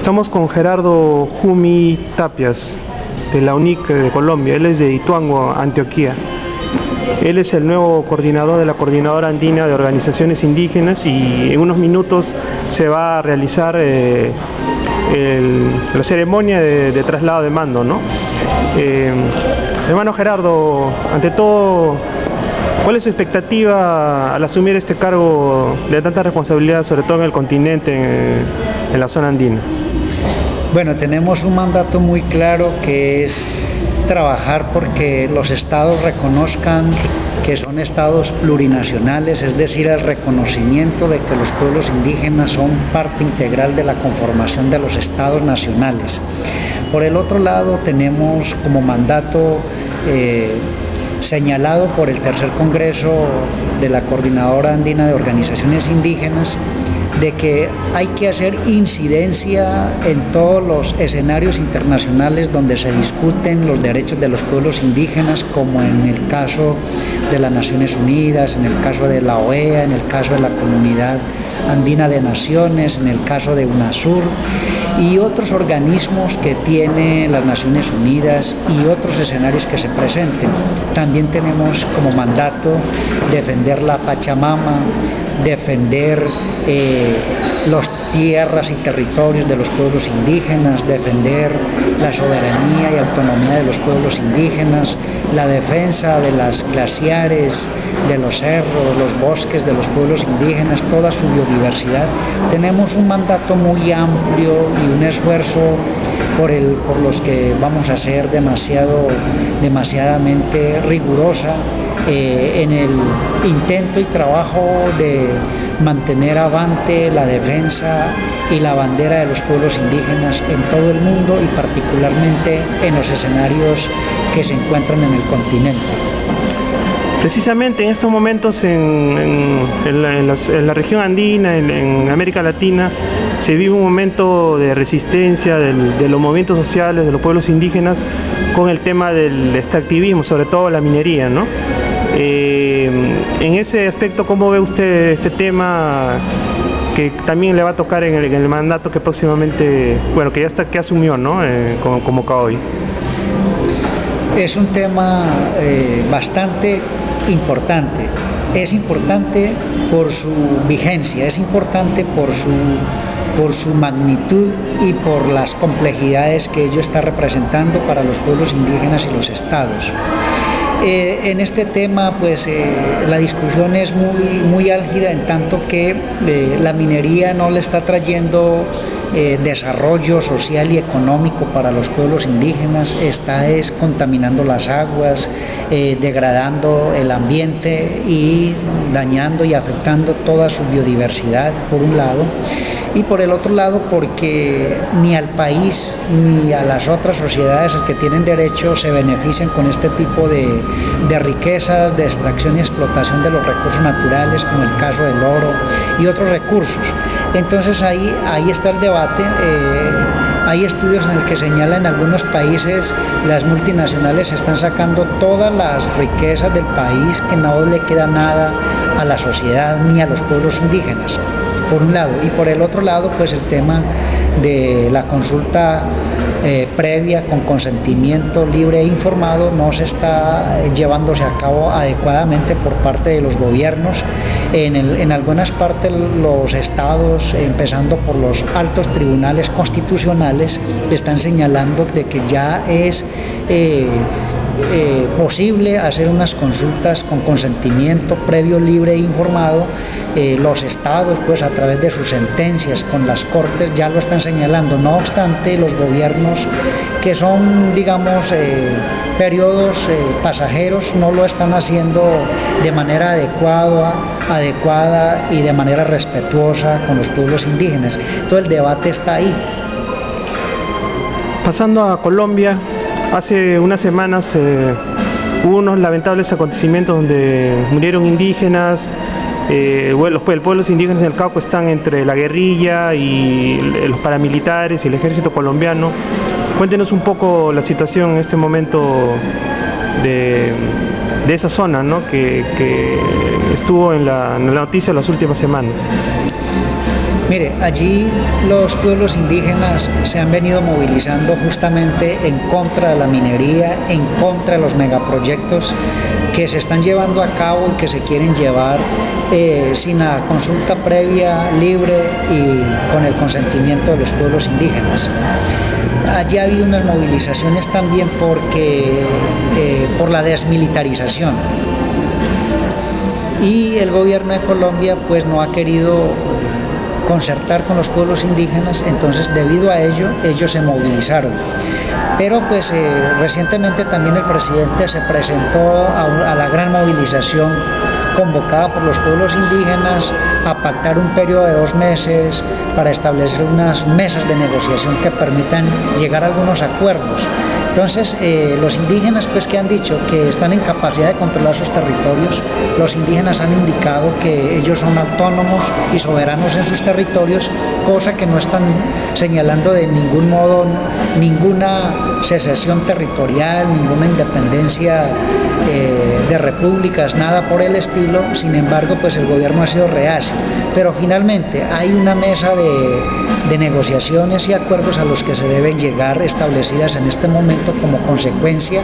Estamos con Gerardo Jumi Tapias, de la UNIC de Colombia. Él es de Ituango, Antioquia. Él es el nuevo coordinador de la Coordinadora Andina de Organizaciones Indígenas y en unos minutos se va a realizar la ceremonia de traslado de mando, ¿no? Hermano Gerardo, ante todo, ¿cuál es su expectativa al asumir este cargo de tanta responsabilidad, sobre todo en el continente, en la zona andina? Bueno, tenemos un mandato muy claro que es trabajar porque los estados reconozcan que son estados plurinacionales, es decir, el reconocimiento de que los pueblos indígenas son parte integral de la conformación de los estados nacionales. Por el otro lado, tenemos como mandato señalado por el tercer Congreso de la Coordinadora Andina de Organizaciones Indígenas de que hay que hacer incidencia en todos los escenarios internacionales donde se discuten los derechos de los pueblos indígenas, como en el caso de las Naciones Unidas, en el caso de la OEA, en el caso de la Comunidad Andina de Naciones, en el caso de UNASUR y otros organismos que tiene las Naciones Unidas y otros escenarios que se presenten. También tenemos como mandato defender la Pachamama, defender las tierras y territorios de los pueblos indígenas, defender la soberanía y autonomía de los pueblos indígenas, la defensa de las glaciares, de los cerros, los bosques de los pueblos indígenas, toda su biodiversidad. Tenemos un mandato muy amplio y un esfuerzo por los que vamos a ser demasiadamente rigurosa en el intento y trabajo de mantener avante la defensa y la bandera de los pueblos indígenas en todo el mundo y particularmente en los escenarios que se encuentran en el continente. Precisamente en estos momentos en la región andina, en América Latina, se vive un momento de resistencia de los movimientos sociales, de los pueblos indígenas, con el tema del extractivismo, sobre todo la minería, ¿no? En ese aspecto, ¿cómo ve usted este tema que también le va a tocar en el mandato que próximamente, bueno, que ya asumió, ¿no? Como CAOI? Es un tema bastante importante. Es importante por su vigencia, es importante por su magnitud y por las complejidades que ello está representando para los pueblos indígenas y los estados. En este tema, pues la discusión es muy álgida, en tanto que la minería no le está trayendo desarrollo social y económico para los pueblos indígenas, está contaminando las aguas, degradando el ambiente y dañando y afectando toda su biodiversidad, por un lado, y por el otro lado porque ni al país ni a las otras sociedades que tienen derecho se benefician con este tipo de riquezas, de extracción y explotación de los recursos naturales, como el caso del oro y otros recursos. Entonces ahí está el debate. Hay estudios en el que señalan en algunos países las multinacionales están sacando todas las riquezas del país, que no le queda nada a la sociedad ni a los pueblos indígenas, por un lado, y por el otro lado pues el tema de la consulta previa con consentimiento libre e informado no se está llevándose a cabo adecuadamente por parte de los gobiernos. En algunas partes los estados, empezando por los altos tribunales constitucionales, están señalando de que ya es posible hacer unas consultas con consentimiento previo, libre e informado. Los estados, pues a través de sus sentencias con las cortes, ya lo están señalando. No obstante, los gobiernos, que son, digamos, periodos pasajeros, no lo están haciendo de manera adecuada y de manera respetuosa con los pueblos indígenas. Todo el debate está ahí. Pasando a Colombia, hace unas semanas hubo unos lamentables acontecimientos donde murieron indígenas. Los pueblos indígenas del Cauca están entre la guerrilla y los paramilitares y el ejército colombiano. Cuéntenos un poco la situación en este momento de esa zona, ¿no? que estuvo en la noticia las últimas semanas. Mire, allí los pueblos indígenas se han venido movilizando justamente en contra de la minería, en contra de los megaproyectos que se están llevando a cabo y que se quieren llevar sin la consulta previa, libre y con el consentimiento de los pueblos indígenas. Allí ha habido unas movilizaciones también por la desmilitarización. Y el gobierno de Colombia pues no ha querido concertar con los pueblos indígenas, entonces debido a ello ellos se movilizaron. Pero pues recientemente también el presidente se presentó a la gran movilización convocada por los pueblos indígenas a pactar un periodo de 2 meses para establecer unas mesas de negociación que permitan llegar a algunos acuerdos. Entonces, los indígenas, pues, que han dicho que están en capacidad de controlar sus territorios, los indígenas han indicado que ellos son autónomos y soberanos en sus territorios, cosa que no están señalando de ningún modo ninguna secesión territorial, ninguna independencia de repúblicas, nada por el estilo. Sin embargo, pues el gobierno ha sido reacio. Pero finalmente hay una mesa de negociaciones y acuerdos a los que se deben llegar, establecidas en este momento como consecuencia,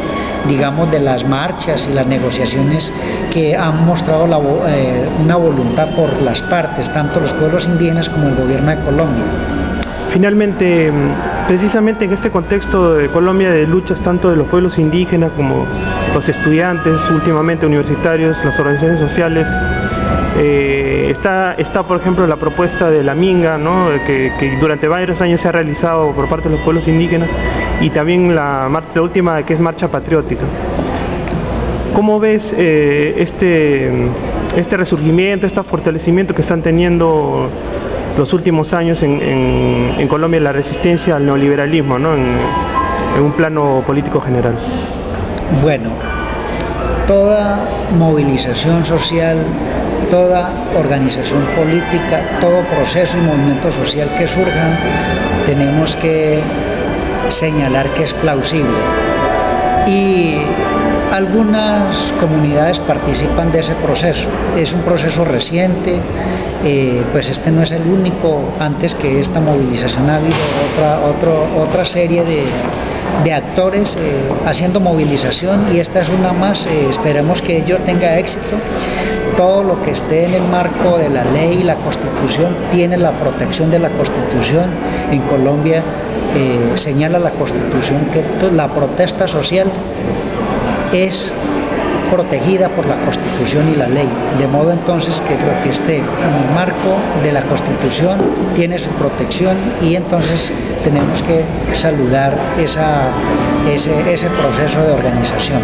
digamos, de las marchas y las negociaciones que han mostrado una voluntad por las partes, tanto los pueblos indígenas como el gobierno de Colombia. Finalmente, precisamente en este contexto de Colombia, de luchas tanto de los pueblos indígenas como los estudiantes, últimamente universitarios, las organizaciones sociales, está por ejemplo la propuesta de la Minga, ¿no? que durante varios años se ha realizado por parte de los pueblos indígenas, y también la última, que es Marcha Patriótica. ¿Cómo ves este resurgimiento, este fortalecimiento que están teniendo los últimos años en Colombia, la resistencia al neoliberalismo, ¿no? en un plano político general? Bueno, toda movilización social, toda organización política, todo proceso y movimiento social que surja, tenemos que señalar que es plausible. Y algunas comunidades participan de ese proceso. Es un proceso reciente, pues este no es el único. Antes que esta movilización ha habido otra serie de actores haciendo movilización, y esta es una más. Esperemos que ello tenga éxito. Todo lo que esté en el marco de la ley y la Constitución tiene la protección de la Constitución. En Colombia señala la Constitución que la protesta social es protegida por la Constitución y la ley, de modo entonces que lo que esté en el marco de la Constitución tiene su protección, y entonces tenemos que saludar ese proceso de organización.